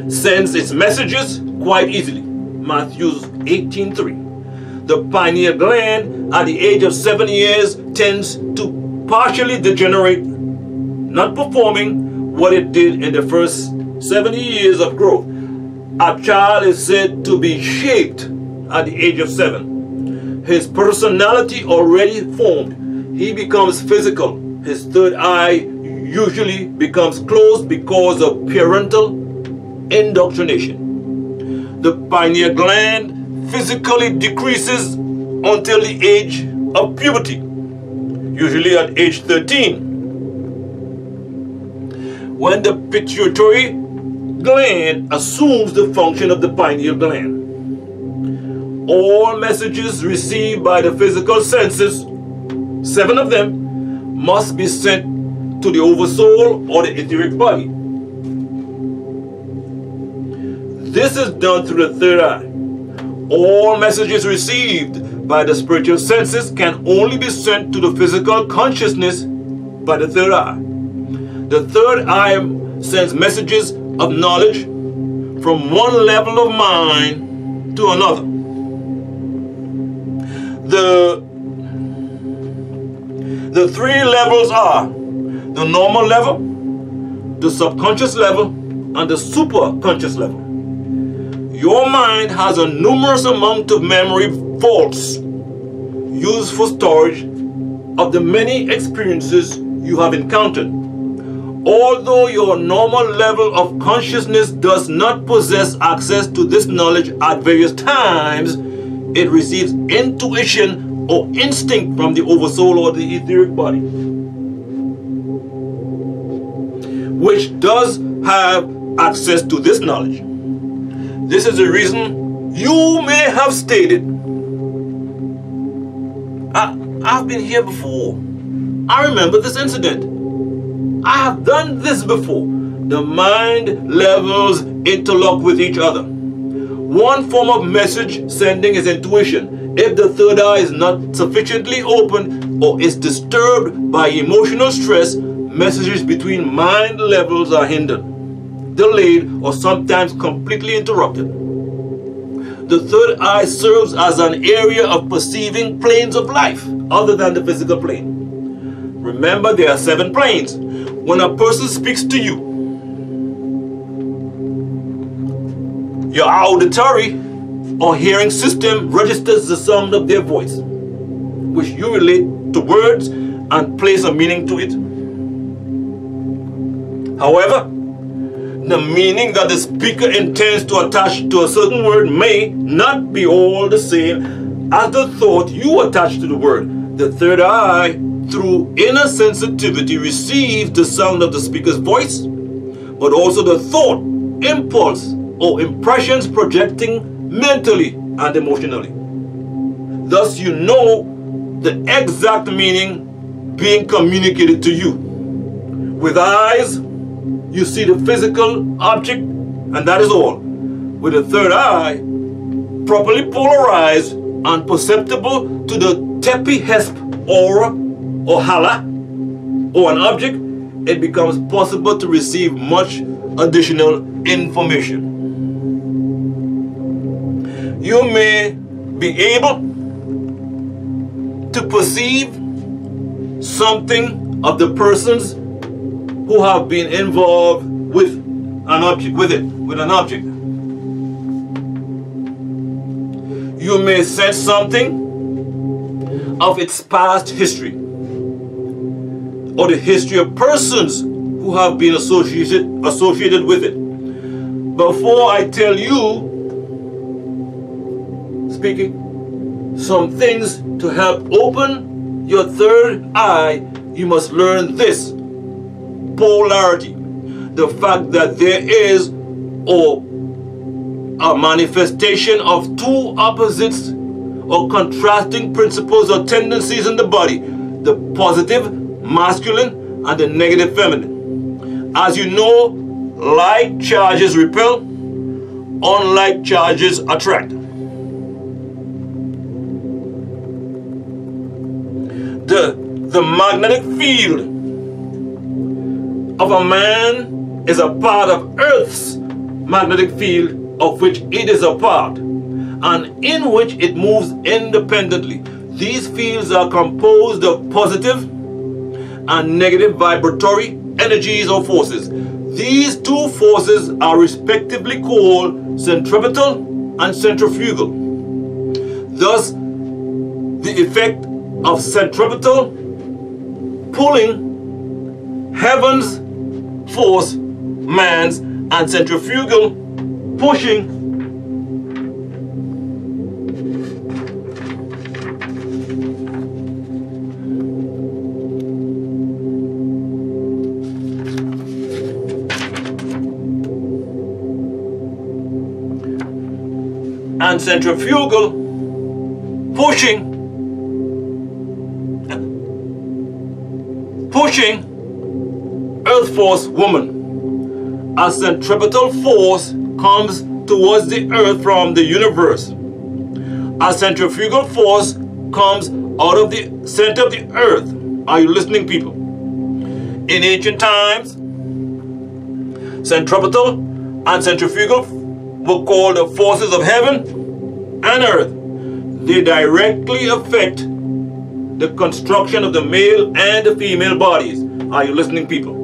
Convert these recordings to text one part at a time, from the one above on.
sends its messages quite easily. Matthew 18:3. The pineal gland at the age of 7 years tends to partially degenerate, not performing what it did in the first 70 years of growth. A child is said to be shaped at the age of 7. His personality already formed. He becomes physical. His third eye usually becomes closed because of parental indoctrination. The pineal gland physically decreases until the age of puberty, usually at age 13, when the pituitary gland assumes the function of the pineal gland. All messages received by the physical senses, 7 of them, must be sent to the oversoul or the etheric body. This is done through the third eye. All messages received by the spiritual senses can only be sent to the physical consciousness by the third eye. The third eye sends messages of knowledge from one level of mind to another. The 3 levels are the normal level, the subconscious level, and the superconscious level. Your mind has a numerous amount of memory vaults used for storage of the many experiences you have encountered. Although your normal level of consciousness does not possess access to this knowledge at various times, it receives intuition or instinct from the oversoul or the etheric body, which does have access to this knowledge. This is the reason you may have stated, I've been here before. I remember this incident. I have done this before. The mind levels interlock with each other. One form of message sending is intuition. If the third eye is not sufficiently open or is disturbed by emotional stress, messages between mind levels are hindered, delayed, or sometimes completely interrupted. The third eye serves as an area of perceiving planes of life other than the physical plane. Remember, there are 7 planes. When a person speaks to you, your auditory or hearing system registers the sound of their voice, which you relate to words and place a meaning to it. However, the meaning that the speaker intends to attach to a certain word may not be all the same as the thought you attach to the word. The third eye, through inner sensitivity, receives the sound of the speaker's voice, but also the thought, impulse, or impressions projecting mentally and emotionally. Thus, you know the exact meaning being communicated to you. With eyes, you see the physical object, and that is all. With the third eye, properly polarized and perceptible to the tepi hesp aura or hala or an object, it becomes possible to receive much additional information. You may be able to perceive something of the persons who have been involved with an object, with an object. You may sense something of its past history, or the history of persons who have been associated with it. Before I tell you, speaking, some things to help open your third eye, you must learn this: polarity. The fact that there is a manifestation of 2 opposites or contrasting principles or tendencies in the body, the positive masculine and the negative feminine. As you know, like charges repel, unlike charges attract. The magnetic field of a man is a part of Earth's magnetic field of which it is a part, and in which it moves independently. These fields are composed of positive and negative vibratory energies or forces. These two forces are respectively called centripetal and centrifugal. Thus, the effect of centripetal pulling heaven's force, man's, and centrifugal pushing and centrifugal pushing earth force woman. A centripetal force comes towards the earth from the universe. A centrifugal force comes out of the center of the earth. Are you listening, people? In ancient times, centripetal and centrifugal were called the forces of heaven and earth. They directly affect the construction of the male and the female bodies. Are you listening, people?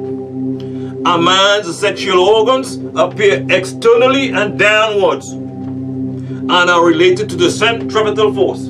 A man's sexual organs appear externally and downwards and are related to the centripetal force.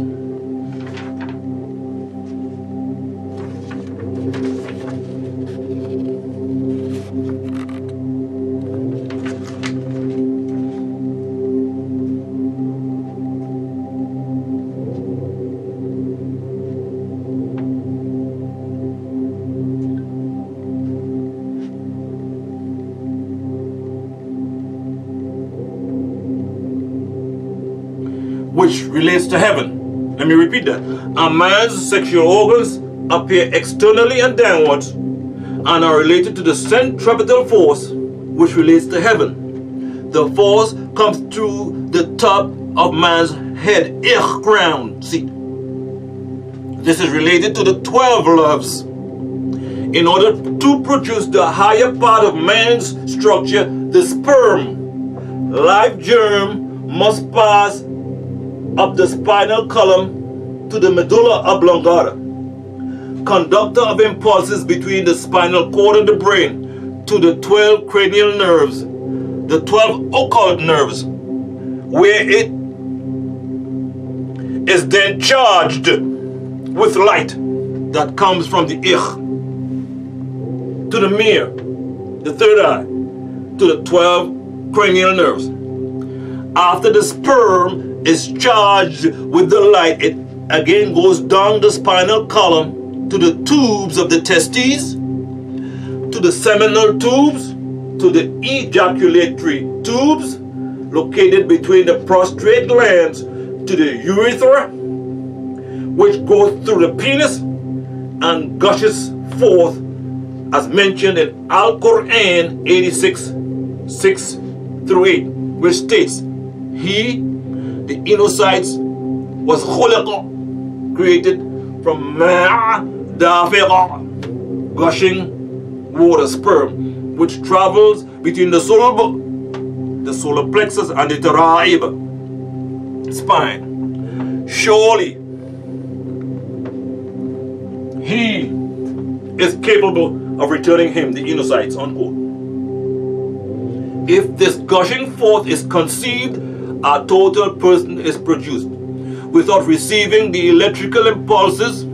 Which relates to heaven. Let me repeat that. A man's sexual organs appear externally and downwards and are related to the centripetal force which relates to heaven. The force comes through the top of man's head, crown seat. This is related to the 12 loves. In order to produce the higher part of man's structure, the sperm, life germ, must pass up the spinal column to the medulla oblongata, conductor of impulses between the spinal cord and the brain, to the 12 cranial nerves, the 12 occult nerves, where it is then charged with light that comes from the to the mirror, the third eye, to the 12 cranial nerves. After the sperm is charged with the light, it again goes down the spinal column to the tubes of the testes, to the seminal tubes, to the ejaculatory tubes located between the prostrate glands, to the urethra, which goes through the penis and gushes forth, as mentioned in Al-Quran 86:6-8, which states, He, the inocytes, was created from gushing water, sperm, which travels between the solar plexus and the taraib spine. Surely he is capable of returning him, the inocytes, unquote. If this gushing forth is conceived, a total person is produced. Without receiving the electrical impulses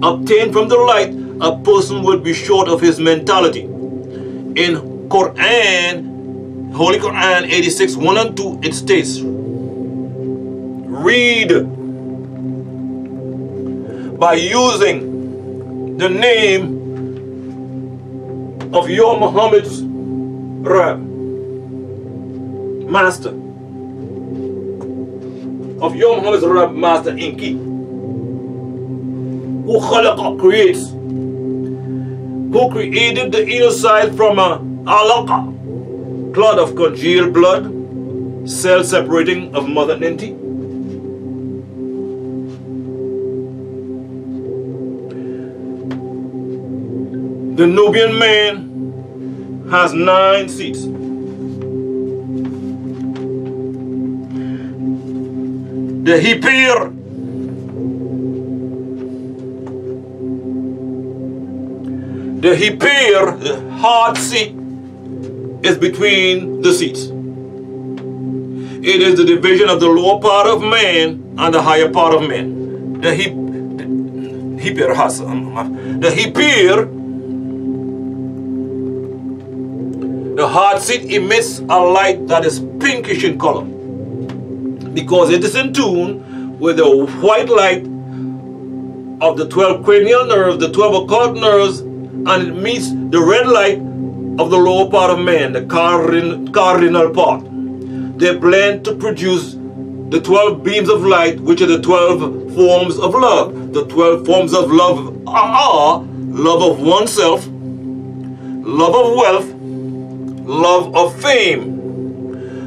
obtained from the light, a person would be short of his mentality. In Quran, Holy Quran 86:1 and 2, it states, read by using the name of your Muhammad's Rab, Master, of your Muhammad's Rab, Master Inki, who khalaqa, creates, who created the inner side from a alaqa, clot of congealed blood, cell separating of mother Ninti. The Nubian man has 9 seats. The Hipir the hard seat, is between the seats. It is the division of the lower part of man and the higher part of man. The hard seat emits a light that is pinkish in color because it is in tune with the white light of the 12 cranial nerves, the 12 occult nerves, and it meets the red light of the lower part of man, the cardinal part. They blend to produce the 12 beams of light, which are the 12 forms of love. The 12 forms of love are love of oneself, love of wealth, love of fame,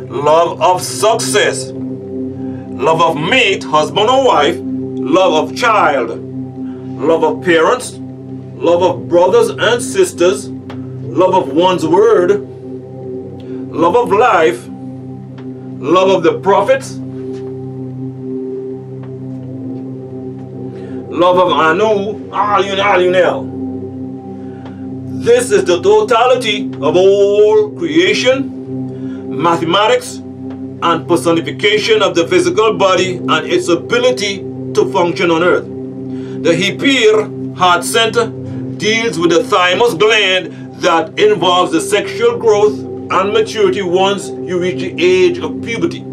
love of success, love of mate, husband or wife, love of child, love of parents, love of brothers and sisters, love of one's word, love of life, love of the prophets, love of Anu, Alunel. This is the totality of all creation, mathematics, and personification of the physical body and its ability to function on earth. The Hipir heart center deals with the thymus gland that involves the sexual growth and maturity once you reach the age of puberty.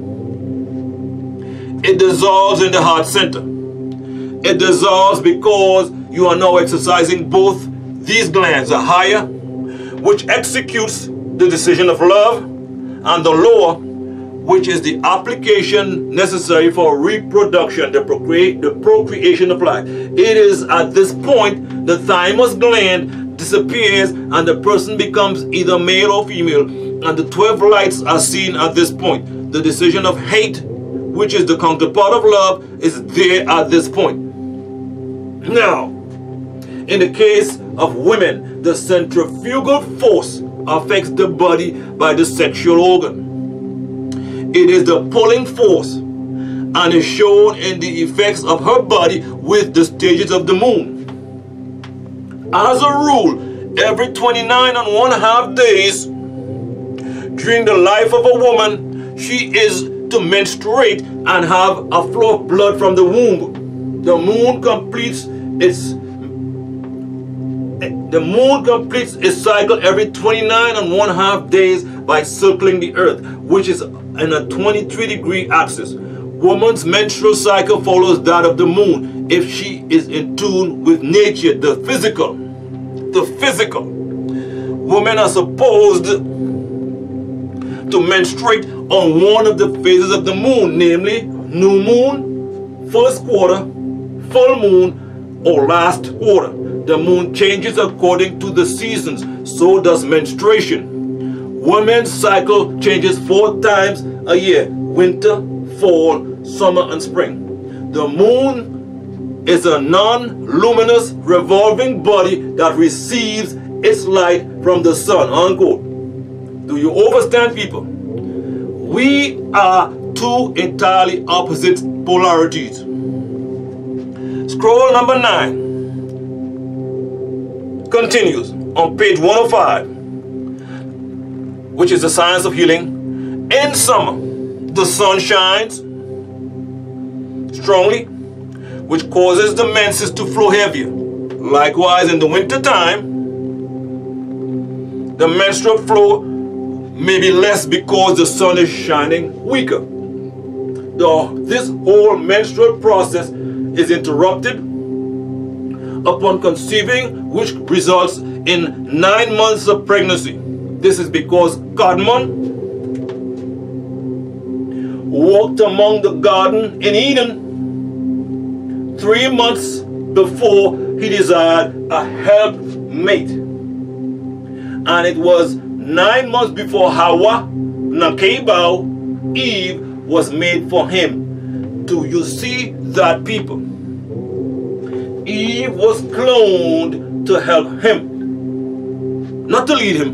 It dissolves in the heart center. It dissolves because you are now exercising both these glands, the higher, which executes the decision of love, and the lower, which is the application necessary for reproduction, the procreation of life. It is at this point the thymus gland disappears and the person becomes either male or female, and the 12 lights are seen at this point. The decision of hate, which is the counterpart of love, is there at this point. Now, in the case of women, the centrifugal force affects the body by the sexual organ. It is the pulling force and is shown in the effects of her body with the stages of the moon. As a rule, every 29½ days during the life of a woman, she is to menstruate and have a flow of blood from the womb. The moon completes its cycle every 29½ days by circling the earth, which is in a 23-degree axis. Woman's menstrual cycle follows that of the moon if she is in tune with nature, the physical. Women are supposed to menstruate on one of the phases of the moon, namely new moon, first quarter, full moon, or last quarter. The moon changes according to the seasons, so does menstruation. Women's cycle changes 4 times a year: winter, fall, summer, and spring. The moon is a non-luminous revolving body that receives its light from the sun, unquote. Do you understand, people? We are 2 entirely opposite polarities. Scroll number 9 continues on page 105, which is the science of healing. In summer, the sun shines strongly, which causes the menses to flow heavier. Likewise, in the winter time, the menstrual flow may be less because the sun is shining weaker. This whole menstrual process is interrupted upon conceiving, which results in 9 months of pregnancy. This is because Carnal walked among the garden in Eden 3 months before he desired a helpmate. And it was 9 months before Hawa, Nakebao, Eve, was made for him. Do you see that, people? Eve was cloned to help him, not to lead him.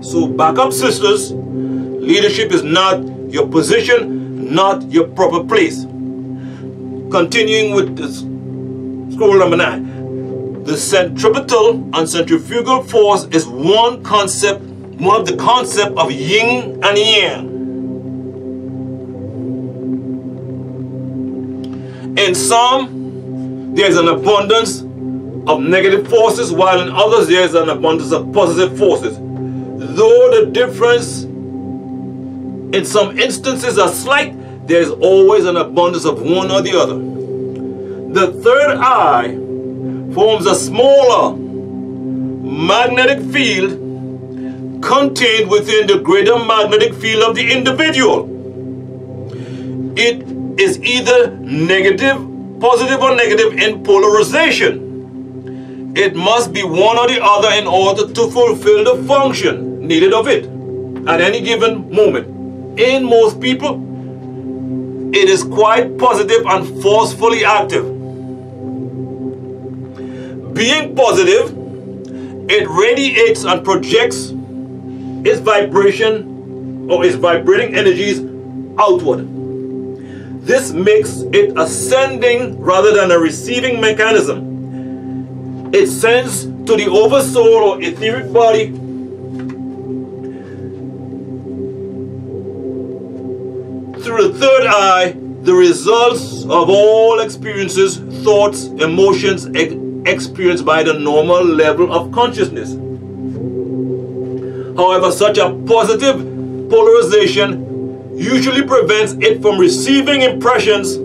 So back up, sisters. Leadership is not your position, not your proper place. Continuing with this, scroll number 9. The centripetal and centrifugal force is one of the concepts of yin and yang. In some, there's an abundance of negative forces, while in others there's an abundance of positive forces. Though the difference in some instances are slight, there's always an abundance of one or the other. The third eye forms a smaller magnetic field contained within the greater magnetic field of the individual. It is either positive or negative in polarization. It must be one or the other in order to fulfill the function needed of it at any given moment. In most people, it is quite positive and forcefully active. Being positive, it radiates and projects its vibration or its vibrating energies outward. This makes it a sending rather than a receiving mechanism. It sends to the oversoul or etheric body through the third eye the results of all experiences, thoughts, emotions experienced by the normal level of consciousness. However, such a positive polarization usually prevents it from receiving prevents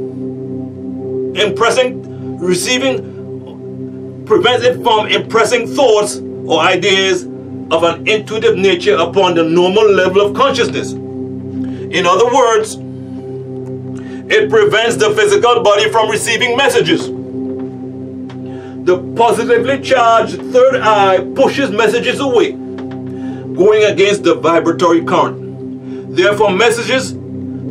it from impressing thoughts or ideas of an intuitive nature upon the normal level of consciousness. In other words, it prevents the physical body from receiving messages. The positively charged third eye pushes messages away, going against the vibratory current. Therefore, messages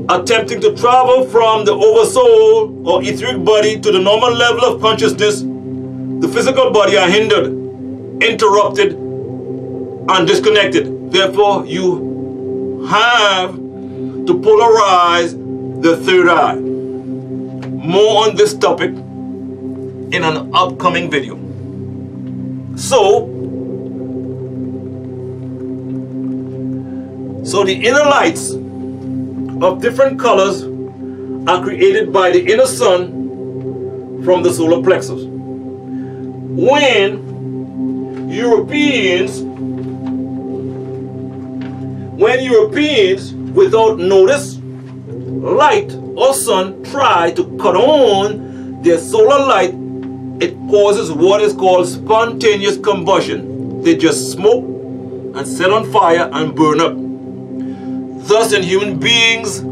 attempting to travel from the oversoul or etheric body to the normal level of consciousness, the physical body, are hindered, interrupted, and disconnected. Therefore, you have to polarize the third eye. More on this topic in an upcoming video. So the inner lights of different colors are created by the inner sun from the solar plexus. When Europeans without notice, light or sun try to cut on their solar light, it causes what is called spontaneous combustion. They just smoke and set on fire and burn up. Thus, in human beings'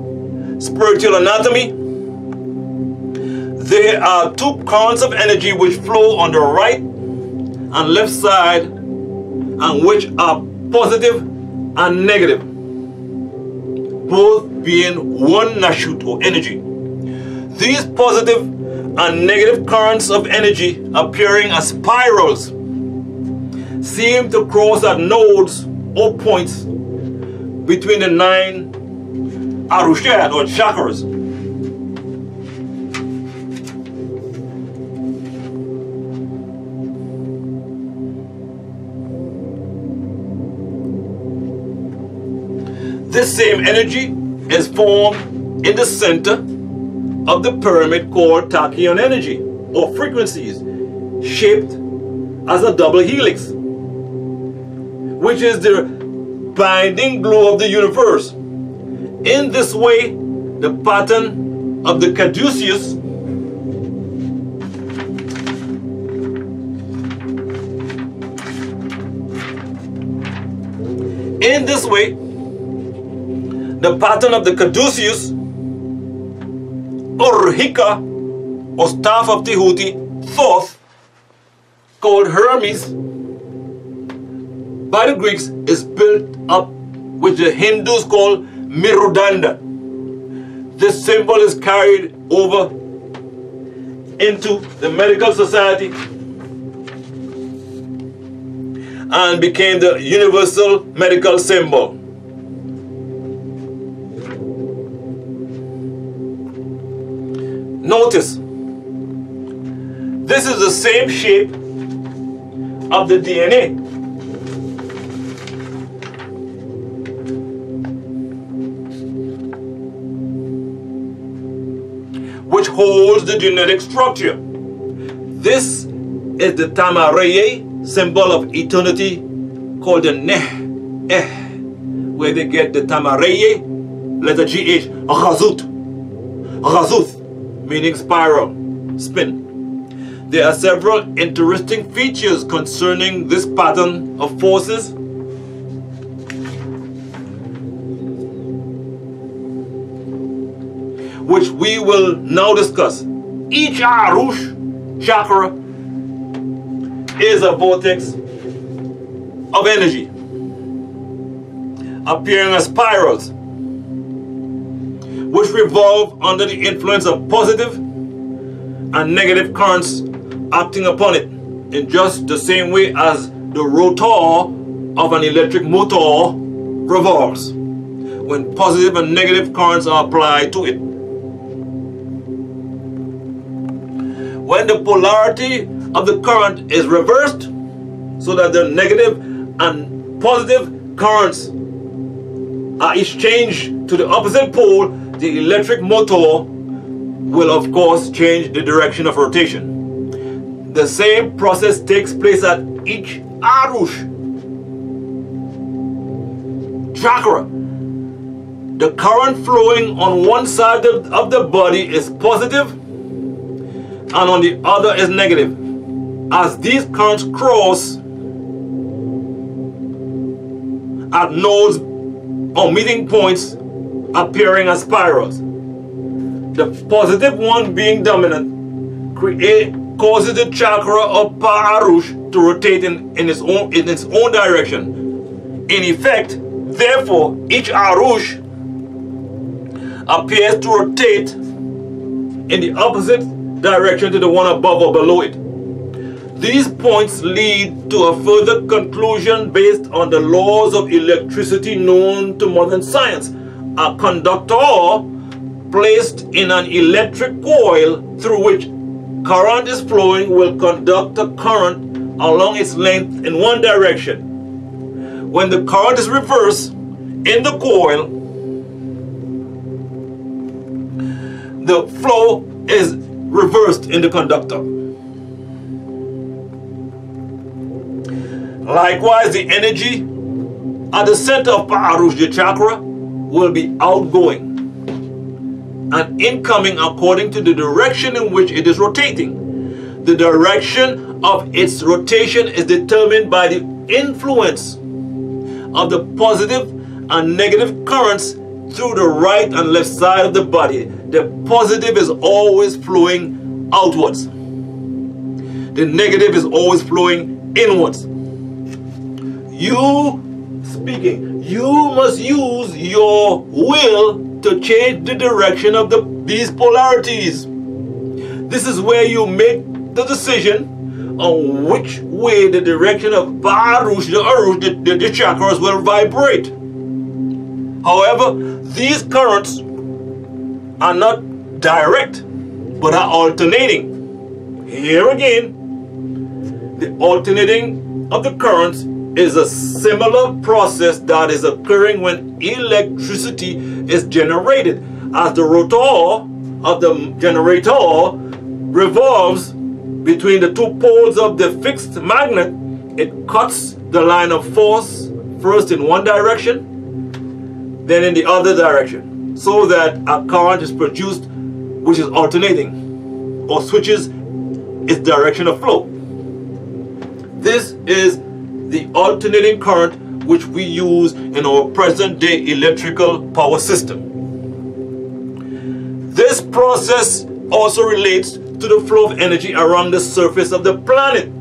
spiritual anatomy, there are two currents of energy which flow on the right and left side, and which are positive and negative, both being one nashut or energy. These positive and negative currents of energy, appearing as spirals, seem to cross at nodes or points between the 9 arushat or chakras. This same energy is formed in the center of the pyramid called tachyon energy, or frequencies, shaped as a double helix, which is the binding glue of the universe. In this way, the pattern of the caduceus or Hika, or staff of Tehuti, Thoth, called Hermes by the Greeks, is built up, which the Hindus call Mirudanda. This symbol is carried over into the medical society and became the universal medical symbol. Notice, this is the same shape of the DNA. Which holds the genetic structure. This is the Tamareye, symbol of eternity, called the Neh, where they get the Tamareye, letter GH, Ghazut, meaning spiral, spin. There are several interesting features concerning this pattern of forces. Which we will now discuss. Each Arush chakra is a vortex of energy, appearing as spirals, which revolve under the influence of positive and negative currents acting upon it, in just the same way as the rotor of an electric motor revolves, when positive and negative currents are applied to it. When the polarity of the current is reversed, so that the negative and positive currents are exchanged to the opposite pole, the electric motor will of course change the direction of rotation. The same process takes place at each Arush chakra. The current flowing on one side of the body is positive and on the other is negative. As these currents cross at nodes or meeting points appearing as spirals, the positive one being dominant causes the chakra of Arush to rotate in its own direction. In effect, therefore, each Arush appears to rotate in the opposite direction to the one above or below it. These points lead to a further conclusion based on the laws of electricity known to modern science. A conductor placed in an electric coil through which current is flowing will conduct the current along its length in one direction. When the current is reversed in the coil, the flow is reversed in the conductor. Likewise, the energy at the center of Arush chakra will be outgoing and incoming according to the direction in which it is rotating. The direction of its rotation is determined by the influence of the positive and negative currents through the right and left side of the body. The positive is always flowing outwards. The negative is always flowing inwards. You must use your will to change the direction of these polarities. This is where you make the decision on which way the direction of Arush, the chakras will vibrate. However, these currents are not direct, but are alternating. Here again, the alternating of the currents is a similar process that is occurring when electricity is generated. As the rotor of the generator revolves between the two poles of the fixed magnet, it cuts the line of force first in one direction, then in the other direction, so that a current is produced which is alternating or switches its direction of flow. This is the alternating current which we use in our present day electrical power system. This process also relates to the flow of energy around the surface of the planet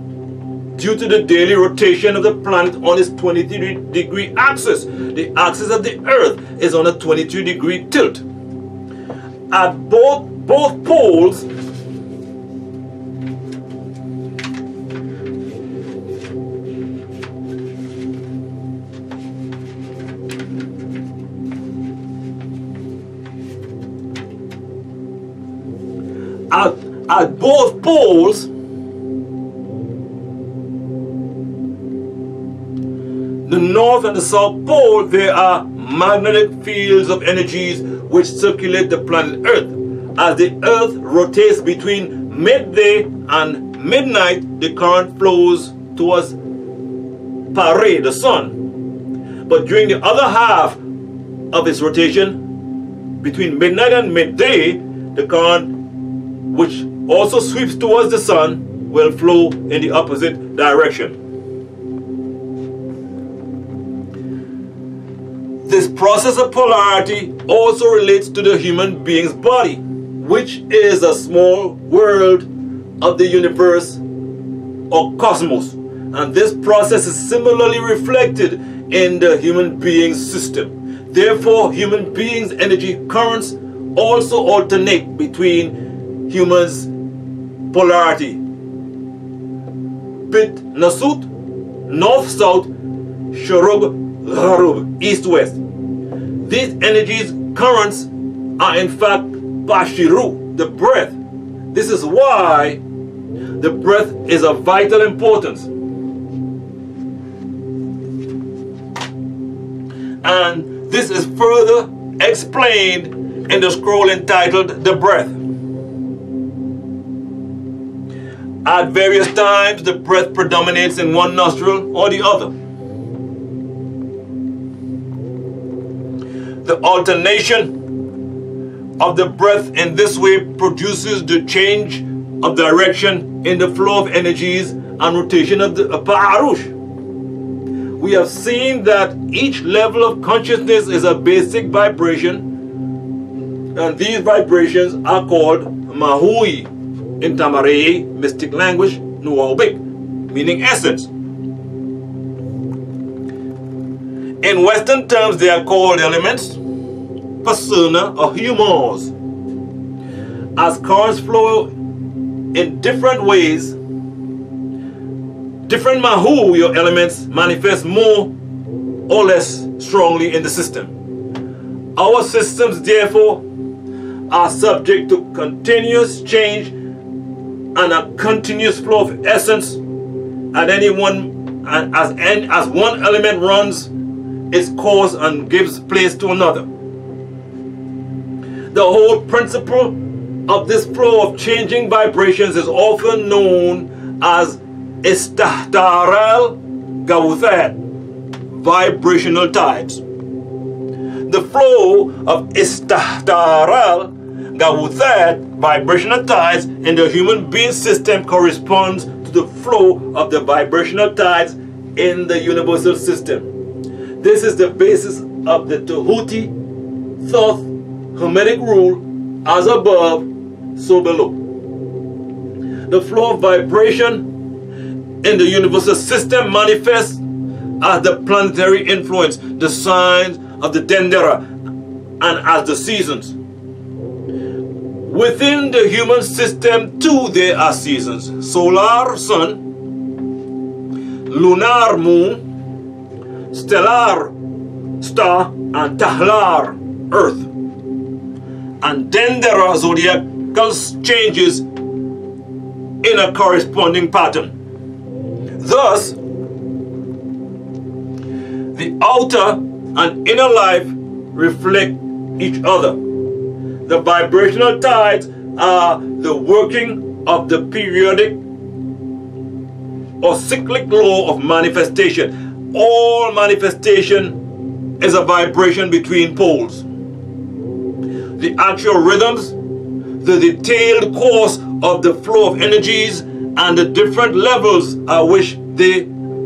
due to the daily rotation of the planet on its 23-degree axis. The axis of the Earth is on a 22-degree tilt. At both poles, At both poles, the north and the south pole, there are magnetic fields of energies which circulate the planet Earth. As the Earth rotates between midday and midnight, the current flows towards Pare, the sun. But during the other half of its rotation, between midnight and midday, the current, which also sweeps towards the sun, will flow in the opposite direction. This process of polarity also relates to the human being's body, which is a small world of the universe or cosmos. And this process is similarly reflected in the human being's system. Therefore, human beings' energy currents also alternate between humans' polarity. Bit Nasut, north-south, Shurub, Gharub, east-west. These energies currents are in fact Bashiru, the breath. This is why the breath is of vital importance. And this is further explained in the scroll entitled The Breath. At various times, the breath predominates in one nostril or the other. The alternation of the breath in this way produces the change of direction in the flow of energies and rotation of the Pa'arush. We have seen that each level of consciousness is a basic vibration, and these vibrations are called Mahui in Tamarei mystic language, Nuaubik, meaning essence. In Western terms, they are called elements, persona, or humors. As currents flow in different ways, different Mahu, your elements, manifest more or less strongly in the system. Our systems, therefore, are subject to continuous change and a continuous flow of essence at any one, as one element runs its course and gives place to another. The whole principle of this flow of changing vibrations is often known as Istahtaral Gawuthat, vibrational tides. The flow of Istahtaral Gawuthat, vibrational tides, in the human being system corresponds to the flow of the vibrational tides in the universal system. This is the basis of the Tahuti Thoth Hermetic rule, as above, so below. The flow of vibration in the universal system manifests as the planetary influence, the signs of the Dendera, and as the seasons. Within the human system too there are seasons: solar sun, lunar moon, stellar star, and tahlar earth. And then there are zodiacal changes in a corresponding pattern. Thus, the outer and inner life reflect each other. The vibrational tides are the working of the periodic or cyclic law of manifestation. All manifestation is a vibration between poles. The actual rhythms, the detailed course of the flow of energies, and the different levels at which they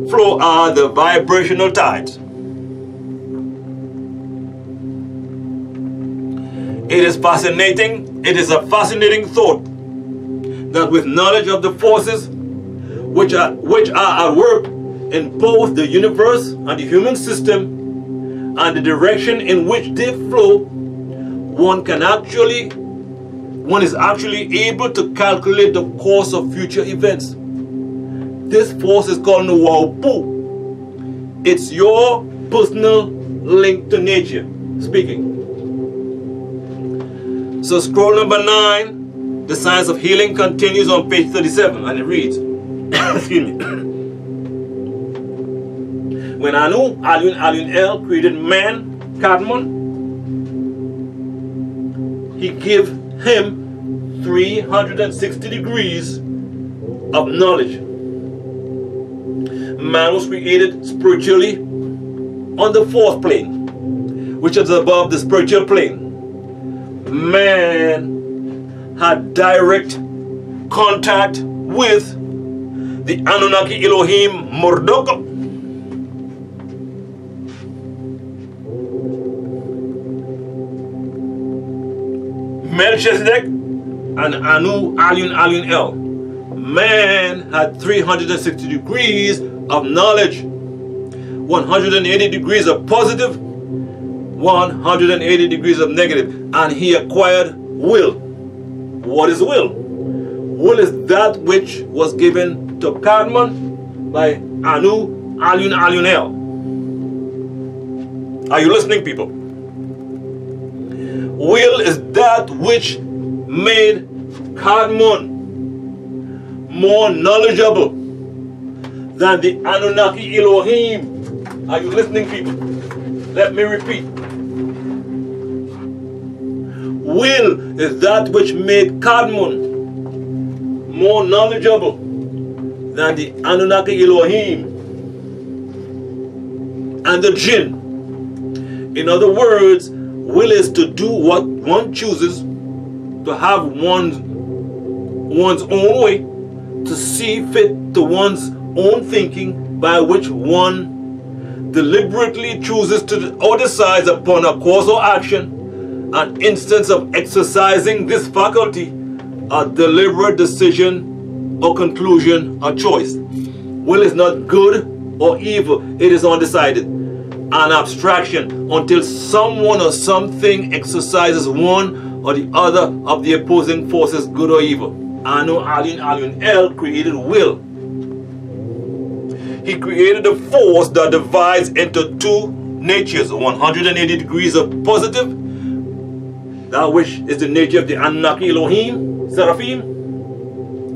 flow are the vibrational tides. It is fascinating, it is a fascinating thought that with knowledge of the forces which are at work in both the universe and the human system and the direction in which they flow, one is actually able to calculate the course of future events. This force is called Nuwaupu. It's your personal link to nature speaking. So scroll number 9, The science of healing continues on page 37, and it reads, excuse me. When Anu, Alun, Alun El created man, Kadmon, he gave him 360 degrees of knowledge. Man was created spiritually on the fourth plane, which is above the spiritual plane. Man had direct contact with the Anunnaki Elohim Marduk. Melchizedek and Anu, Alun, Alun El. Man had 360 degrees of knowledge, 180 degrees of positive, 180 degrees of negative, and he acquired will. What is will? Will is that which was given to Kadmon by Anu, Alun, Alun El. Are you listening, people? Will is that which made Kadmon more knowledgeable than the Anunnaki Elohim. Are you listening, people? Let me repeat. Will is that which made Kadmon more knowledgeable than the Anunnaki Elohim and the Jinn. In other words, will is to do what one chooses, to have one's own way, to see fit to one's own thinking, by which one deliberately chooses to or decides upon a course or action. An instance of exercising this faculty, a deliberate decision or conclusion or choice. Will is not good or evil, it is undecided, an abstraction until someone or something exercises one or the other of the opposing forces, good or evil. Anu, Alun, Alun El created will. He created a force that divides into two natures, 180 degrees of positive, that which is the nature of the Anunnaki Elohim, Seraphim,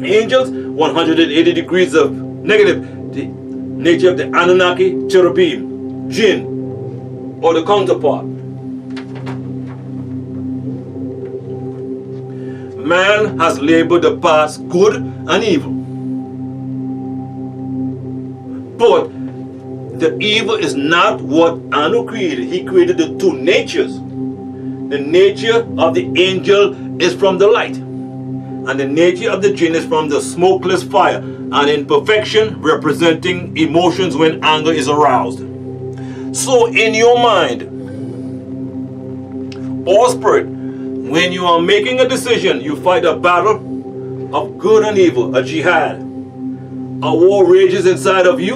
angels, 180 degrees of negative, the nature of the Anunnaki, Cherubim, Jinn, or the counterpart. Man has labeled the parts good and evil. But the evil is not what Anu created. He created the two natures. The nature of the angel is from the light, and the nature of the jinn is from the smokeless fire, and imperfection representing emotions when anger is aroused. So in your mind or spirit, when you are making a decision, you fight a battle of good and evil, a jihad. A war rages inside of you.